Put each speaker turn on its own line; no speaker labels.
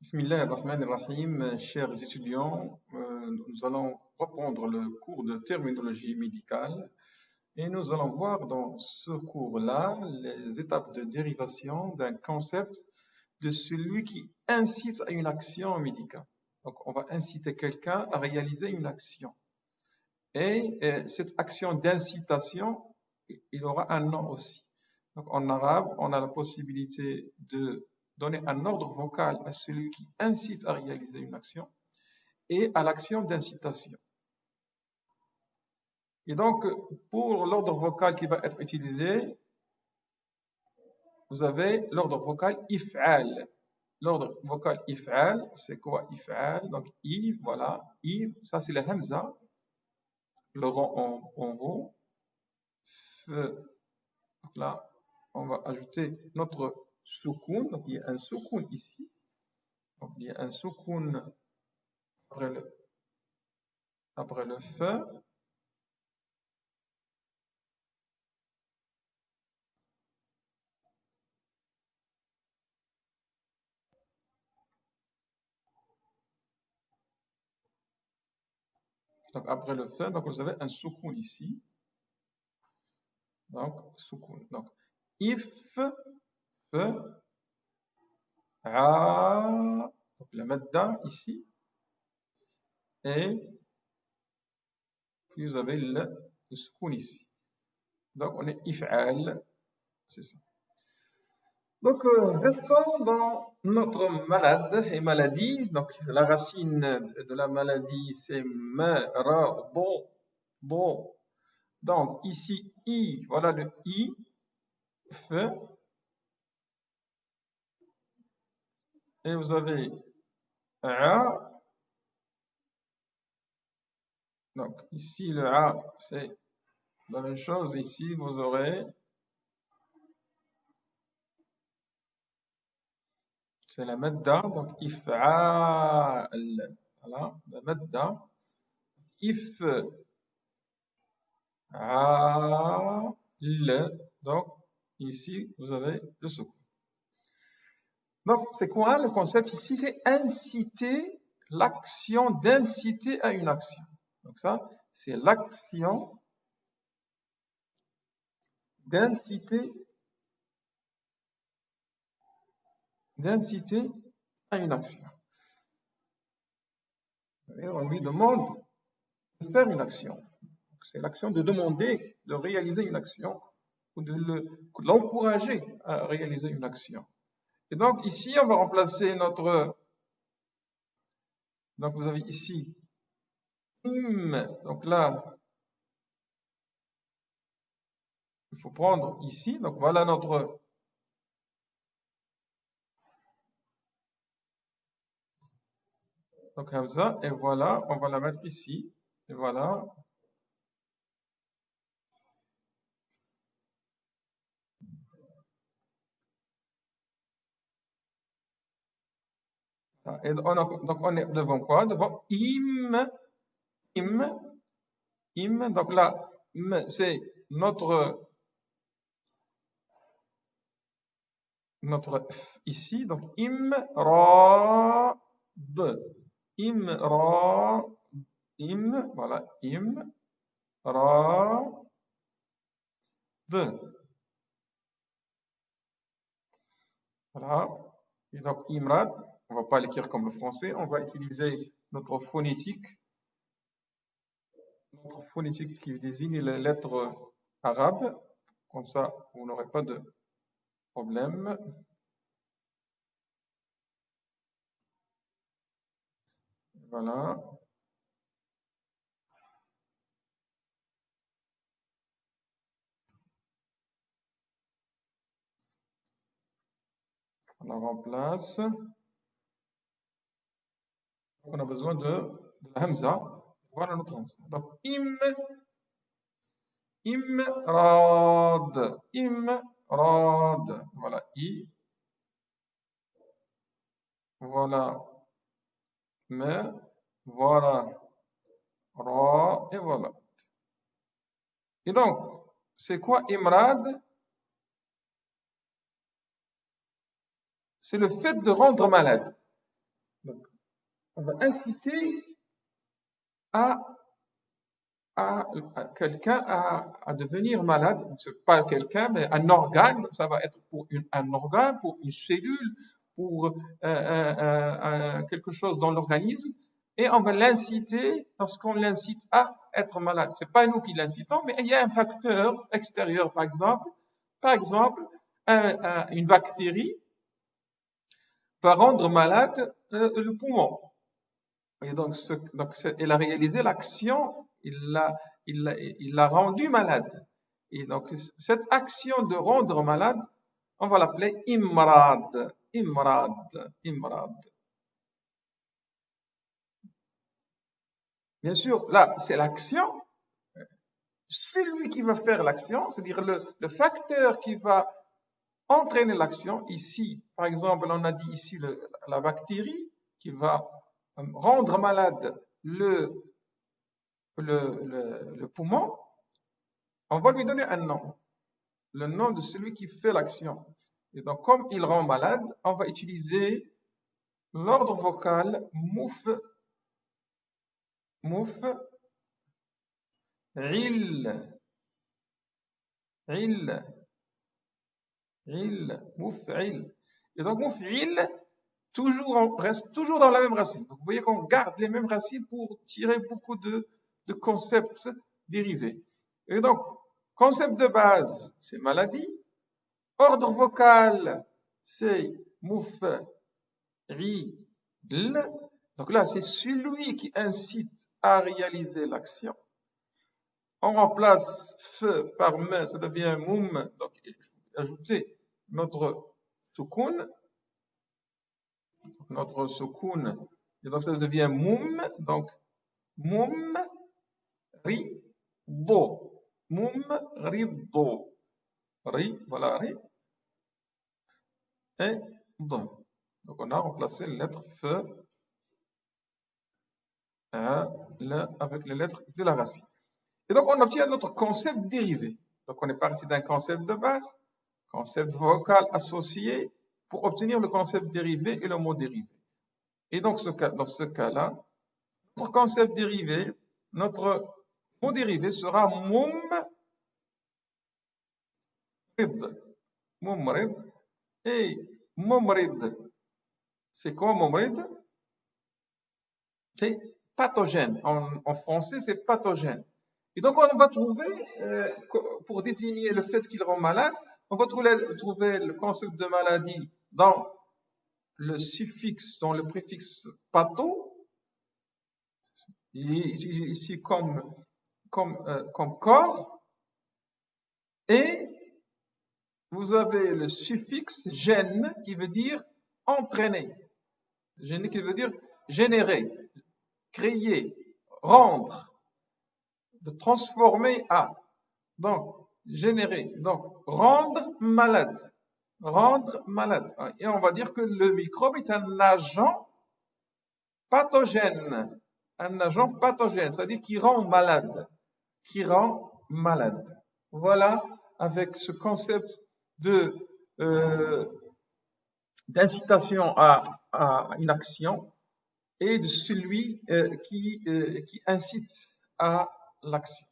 Bismillah ar-Rahman ar-Rahim, chers étudiants, nous allons reprendre le cours de terminologie médicale et nous allons voir dans ce cours-là les étapes de dérivation d'un concept de celui qui incite à une action médicale. Donc, on va inciter quelqu'un à réaliser une action. Et cette action d'incitation, il aura un nom aussi. Donc, en arabe, on a la possibilité de donner un ordre vocal à celui qui incite à réaliser une action et à l'action d'incitation. Et donc, pour l'ordre vocal qui va être utilisé, vous avez l'ordre vocal if'al. L'ordre vocal if'al, c'est quoi if'al? Donc, i, voilà, i, ça c'est la hamza, le rang en haut. Donc là, on va ajouter notre soukoun. Donc, il y a un soukoun ici. Donc, il y a un soukoun après le feu. Donc, après le feu, donc vous avez un soukoun ici. Donc, soukoun. Donc, if, fe, a, donc la madda ici. Et puis vous avez le soukoun ici. Donc, on est if'al. C'est ça. Donc, restons dans notre malade et maladie. Donc, la racine de la maladie, c'est marad. Bon. Donc, ici, i, voilà le i, f. Et vous avez a. Donc, ici, le a, c'est la même chose. Ici, vous aurez, c'est la madda. Donc, if'al. Voilà, la madda. If'al. Donc, ici, vous avez le soukoun. Donc, c'est quoi le concept ici? C'est inciter, l'action d'inciter à une action. Donc ça, c'est l'action d'inciter à une action. Et on lui demande de faire une action. C'est l'action de demander de réaliser une action ou de l'encourager à réaliser une action. Et donc ici, on va remplacer notre... Donc vous avez ici donc là, il faut prendre ici. Donc voilà notre... Donc comme ça, et voilà, on va la mettre ici. Et voilà. Et donc on est devant quoi? Devant im. Donc là, c'est notre f ici. Donc imrad. Voilà, imrad. Voilà. Et donc imrad, on va pas l'écrire comme le français, on va utiliser notre phonétique qui désigne les lettres arabes. Comme ça, vous n'aurez pas de problème. Voilà. On la remplace. On a besoin de la hamza. Voilà notre hamza. Donc, imrad. Voilà, i. Voilà, voilà, ra, et voilà. Et donc, c'est quoi imrad? C'est le fait de rendre malade. on va inciter à quelqu'un à devenir malade. C'est pas quelqu'un, mais un organe. Ça va être pour un organe, pour une cellule, pour quelque chose dans l'organisme. Et on va l'inciter lorsqu'on l'incite à être malade. C'est pas nous qui l'incitons, mais il y a un facteur extérieur, par exemple. Par exemple, une bactérie va rendre malade le poumon. Et donc, il a réalisé l'action, il l'a rendu malade. Et donc, cette action de rendre malade, on va l'appeler imrad. Imrad. Imrad. Bien sûr, là, c'est l'action. Celui qui va faire l'action, c'est-à-dire le facteur qui va entraîner l'action, ici, par exemple, on a dit ici la bactérie qui va rendre malade le poumon, on va lui donner un nom, le nom de celui qui fait l'action. Et donc, comme il rend malade, on va utiliser l'ordre vocal mouf, il, mouf'il. Et donc, mouf'il, on reste toujours dans la même racine. Donc, vous voyez qu'on garde les mêmes racines pour tirer beaucoup de concepts dérivés. Et donc, concept de base, c'est maladie. Ordre vocal, c'est mouf'il. Donc là, c'est celui qui incite à réaliser l'action. On remplace feu par main, ça devient moum. Donc, il faut ajouter notre soukoun. Notre soukoun. Et donc, ça devient moum. Donc, moum, ri, do. Moum, ri, do. Ri, voilà, ri. Et do. Donc, on a remplacé la lettre feu avec les lettres de la racine. Et donc, on obtient notre concept dérivé. Donc, on est parti d'un concept de base, concept vocal associé, pour obtenir le concept dérivé et le mot dérivé. Et donc, dans ce cas-là, notre concept dérivé, notre mot dérivé sera mumrid. Mumrid. Et mumrid, c'est quoi mumrid? C'est pathogène. En français, c'est pathogène. Et donc, on va trouver, pour définir le fait qu'il rend malade, on va trouver le concept de maladie dans le suffixe, dans le préfixe patho, ici comme corps, et vous avez le suffixe gène qui veut dire entraîner, gène qui veut dire générer, créer, rendre, de transformer à. Donc, générer. Donc, rendre malade. Rendre malade. Et on va dire que le microbe est un agent pathogène. Un agent pathogène, c'est-à-dire qui rend malade. Qui rend malade. Voilà, avec ce concept d'incitation à une action et de celui qui incite à l'action.